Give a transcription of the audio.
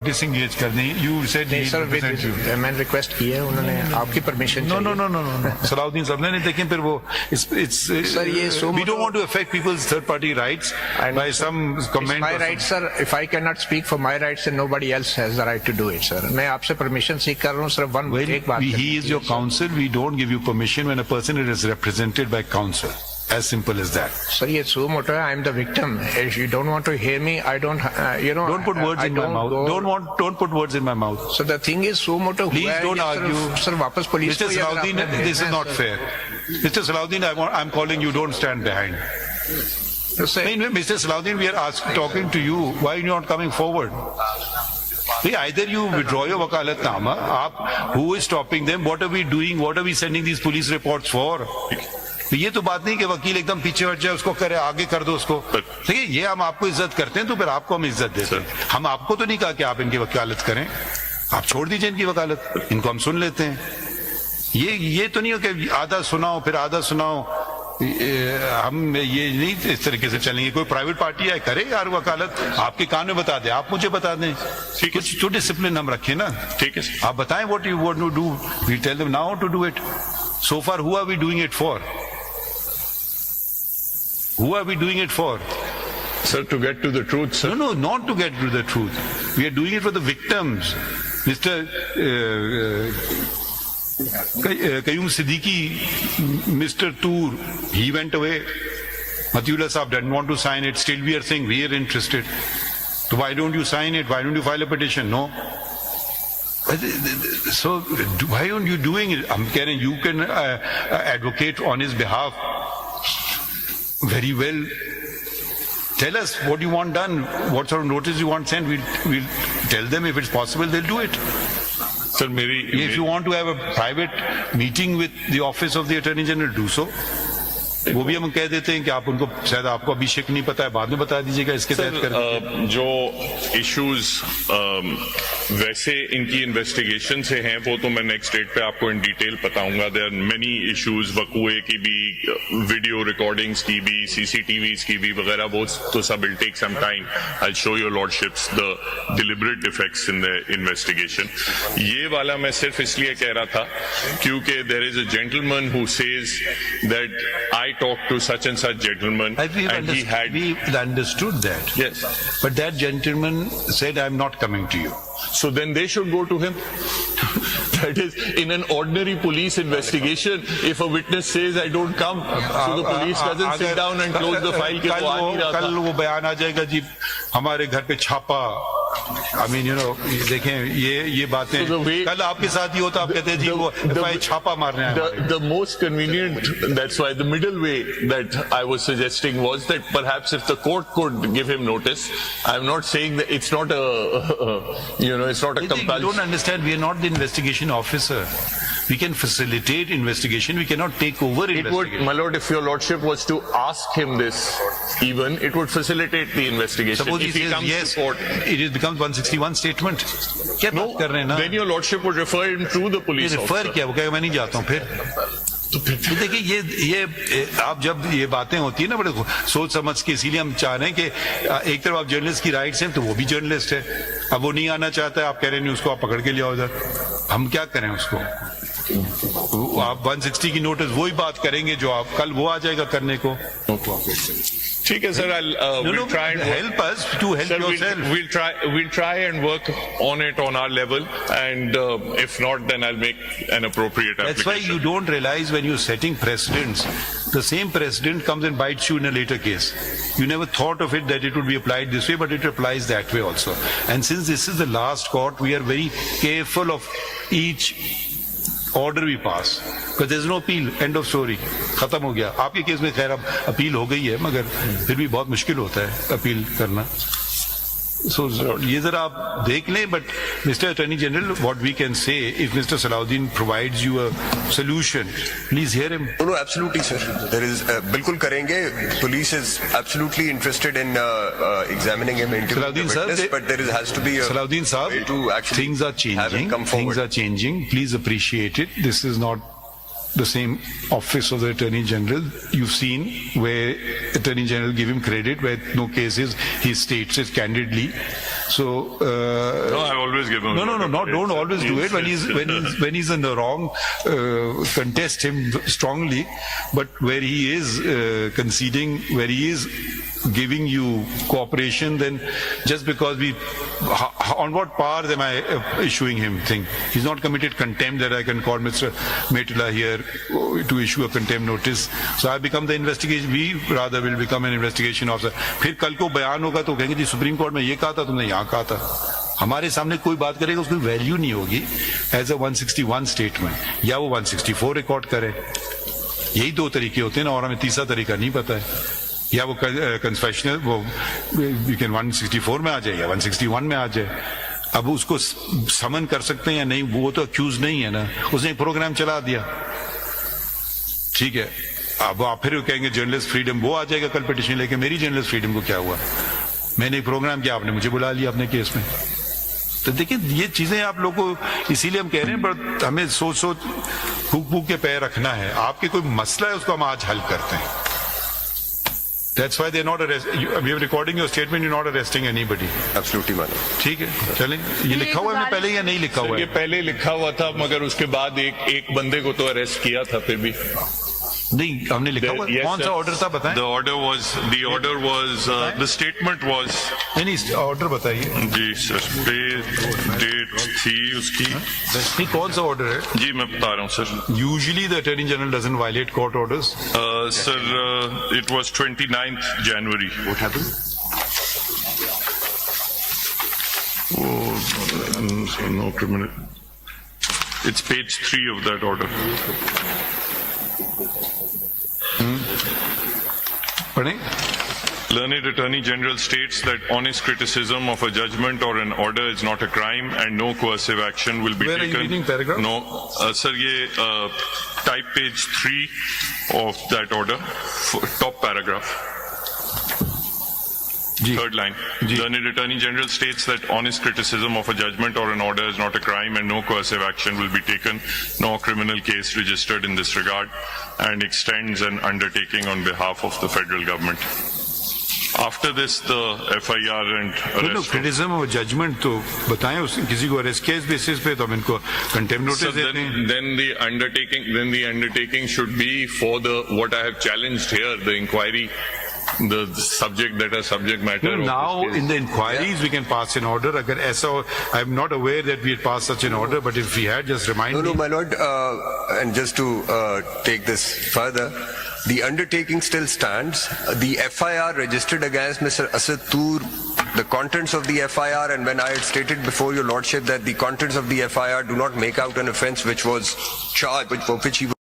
Disengage कर दें. You said नहीं सर, मैंने रिक्वेस्ट की है, उन्होंने आपकी परमिशन चाहिए. No. सलाउद्दीन साहब ने देखें फिर वो सर ये we don't want to affect people's third party rights by some comment. My right, sir. If I cannot speak for my rights, then nobody else has the right to do it, sir. मैं आपसे permission सीख कर रहा हूँ sir. एक बात. He is your counsel. We don't give you permission when a person is represented by counsel. As simple as that. Sir, ये suo moto है. I am the victim. If you don't want to hear me, I don't. Don't put words in my mouth. Don't put words in my mouth. So the thing is, suo moto. Please don't argue. Sir, वापस police. Mr. Salahuddin, this is not fair. Mr. Salahuddin, I'm calling you. Don't stand behind. Mr. Salahuddin, we are talking to you. Why are you not coming forward? Either you withdraw your wakalatnama. Who is stopping them? What are we doing? What are we sending these police reports for? ये तो बात नहीं कि वकील एकदम पीछे हट जाए, उसको करे आगे कर दो उसको. देखिए ये हम आपको इज्जत करते हैं तो फिर आपको हम इज्जत देते हैं. हम आपको तो नहीं कहा कि आप इनकी वकालत करें. आप छोड़ दीजिए इनकी वकालत, इनको हम सुन लेते हैं. ये तो नहीं हो कि आधा सुनाओ फिर आधा सुनाओ. हम ये नहीं इस तरीके से चलेंगे. कोई प्राइवेट पार्टी है करे यार वकालत, आपके कान में बता दे, आप मुझे बता दें. कुछ तो डिसिप्लिन हम रखें ना. ठीक है, आप बताएं what you want to do. We tell them now to do it. So far who are we doing it for? Who are we doing it for? Sir, to get to the truth, sir. No, not to get to the truth. We are doing it for the victims. Mr. Qayyum Siddiqui, Mr. Toor, he went away. Matiullah Saab didn't want to sign it. Still we are saying we are interested. So why don't you sign it? Why don't you file a petition? No. So why aren't you doing it? I'm saying you can advocate on his behalf. Very well. Tell us what you want done, what sort of notice you want sent. We'll tell them if it's possible, they'll do it. Sir, if you want to have a private meeting with the office of the Attorney General, do so. वो भी हम कह देते हैं कि आप उनको, शायद आपको अभी शिक नहीं पता है, बाद में बता दीजिएगा इसके तहत कर. जो इश्यूज वैसे इनकी इन्वेस्टिगेशन से हैं वो तो मैं नेक्स्ट डेट पे आपको इन डिटेल बताऊंगा. देयर आर मेनी इश्यूज, वकुए की भी, वीडियो रिकॉर्डिंग्स की भी, सीसीटीवीज की भी वगैरह, वो तो सब will take some time. I show your lordships the deliberate defects in the investigation. ये वाला मैं सिर्फ इसलिए कह रहा था क्योंकि there is a gentleman who says that I talked to such and such gentleman and he had... We understood that. Yes. But that gentleman said, I'm not coming to you. So then they should go to him. That is, in an ordinary police investigation, if a witness says, I don't come, so the police doesn't sit down and close the file. कल वो बयान आ जाएगा जी, हमारे घर पे छापा. I mean, देखें ये बातें कल आपके साथ ही होता, आप कहते हैं जी वो छापा मारने आए. The most convenient, that's why the middle way that I was suggesting was that perhaps if the court could give him notice. I'm not saying that it's not it's not a compulsion. You don't understand, we are not the investigation officer. We can facilitate investigation, we cannot take over investigation. My lord, if your lordship was to ask him this, even, it would facilitate the investigation. Suppose if he says yes, it becomes 161 statement. No, then your lordship would refer him to the police officer. Refer क्या, वो कहेगा मैं नहीं जाता हूँ फिर. तो देखिए ये आप जब ये बातें होती है ना बड़े सोच समझ के, इसीलिए हम चाह रहे हैं कि एक तरफ आप जर्नलिस्ट की राइट्स हैं तो वो भी जर्नलिस्ट है. अब वो नहीं आना चाहता है, आप कह रहे नहीं उसको आप पकड़ के ले आओ उधर. हम क्या करें उसको? आप 160 की नोटिस वही बात करेंगे जो आप कल वो आ जाएगा करने को. ठीक है sir, we'll try and help us to help yourself. We'll try and work on it on our level, and if not, then I'll make an appropriate application. That's why you don't realize when you're setting precedents, the same precedent comes and bites you in a later case. You never thought of it that it would be applied this way, but it applies that way also. And since this is the last court, we are very careful of each order we pass, because there's no appeal. End of story. खत्म हो गया. आपके case में खैर अब appeal हो गई है, मगर फिर भी बहुत मुश्किल होता है अपील करना. So ये जरा आप देख लें. But Mr. Attorney General, what we can say, if Mr. Salahuddin provides you a solution, please hear him. No, absolutely, sir. There is बिल्कुल करेंगे. Police is absolutely interested in examining him, interviewing the witness, but there has to be a Salahuddin way to Saab, actually things are changing. Things are changing. Please appreciate it. This is not the same office of the Attorney General. You've seen where Attorney General give him credit, where no cases, he states it candidly. So no, I always give him. No, don't always do it. When he's in the wrong, contest him strongly. But where he is conceding, where he is giving you cooperation, then just because on what powers am I issuing him thing? He's not committed contempt that I can call Mr. Matiullah here to issue a contempt notice. So I become the investigation. We rather will become an investigation officer. फिर कल को बयान होगा तो कहेंगे जी supreme court में ये कहा था, तुमने यहाँ कहा था. हमारे सामने कोई बात करेगा उसकी वैल्यू नहीं होगी एज अ 161 स्टेटमेंट, या वो 164 रिकॉर्ड करे. यही दो तरीके होते हैं ना, और हमें तीसरा तरीका नहीं पता है. या वो कन्फेशनल वो यू कैन 164 में आ जाए या 161 में आ जाए. अब उसको समन कर सकते हैं या नहीं, वो तो अक्यूज नहीं है ना, उसने एक प्रोग्राम चला दिया, ठीक है. अब आप फिर कहेंगे जर्नलिस्ट फ्रीडम, वो आ जाएगा कल पिटिशन लेके. मेरी जर्नलिस्ट फ्रीडम को क्या हुआ? मैंने एक प्रोग्राम किया, आपने मुझे बुला लिया अपने केस में. तो देखिए ये चीजें आप लोग को इसीलिए हम कह रहे हैं, पर हमें सोच फूक के पैर रखना है. आपके कोई मसला है उसको हम आज हल करते हैं. That's why they're not arresting. We are recording your statement. You're not arresting anybody. Absolutely, man. ठीक है, चलें. ये लिखा हुआ है पहले या नहीं लिखा हुआ है? ये पहले लिखा हुआ था, मगर उसके बाद एक बंदे को तो अरेस्ट किया था फिर भी. नहीं, हमने लिखा हुआ. कौन सा ऑर्डर था बताएं? The order was the statement was. नहीं, ऑर्डर बताइए. जी सर, पे डेट थी उसकी. नहीं, कौन सा ऑर्डर है? जी मैं बता रहा हूँ sir. Usually the Attorney General doesn't violate court orders. Sir, it was 29th January. What happened? Oh, no criminal. It's page 3 of that order. पढ़ें? Learned Attorney General states that honest criticism of a judgment or an order is not a crime and no coercive action will be Where taken. are you reading paragraph? No, sir, ये type page 3 of that order, top paragraph. जी. Third line. जी. Learned Attorney General states that honest criticism of a judgment or an order is not a crime and no coercive action will be taken, no criminal case registered in this regard, and extends an undertaking on behalf of the federal government. After this, the FIR and arrest. Criticism और judgement तो बताएं. किसी को arrest case basis पे तो हम इनको contempt notice देते हैं. Then the undertaking should be for the what I have challenged here, the inquiry, the subject that are subject matter. Now in the inquiries we can pass an order. Agar aisa, I'm not aware that we had passed such an order, but if we had, just remind me. No, my lord, and just to take this further, the undertaking still stands. The FIR registered against Mr. Asad Tur, the contents of the FIR, and when I had stated before your lordship that the contents of the FIR do not make out an offence which was charged, for which he was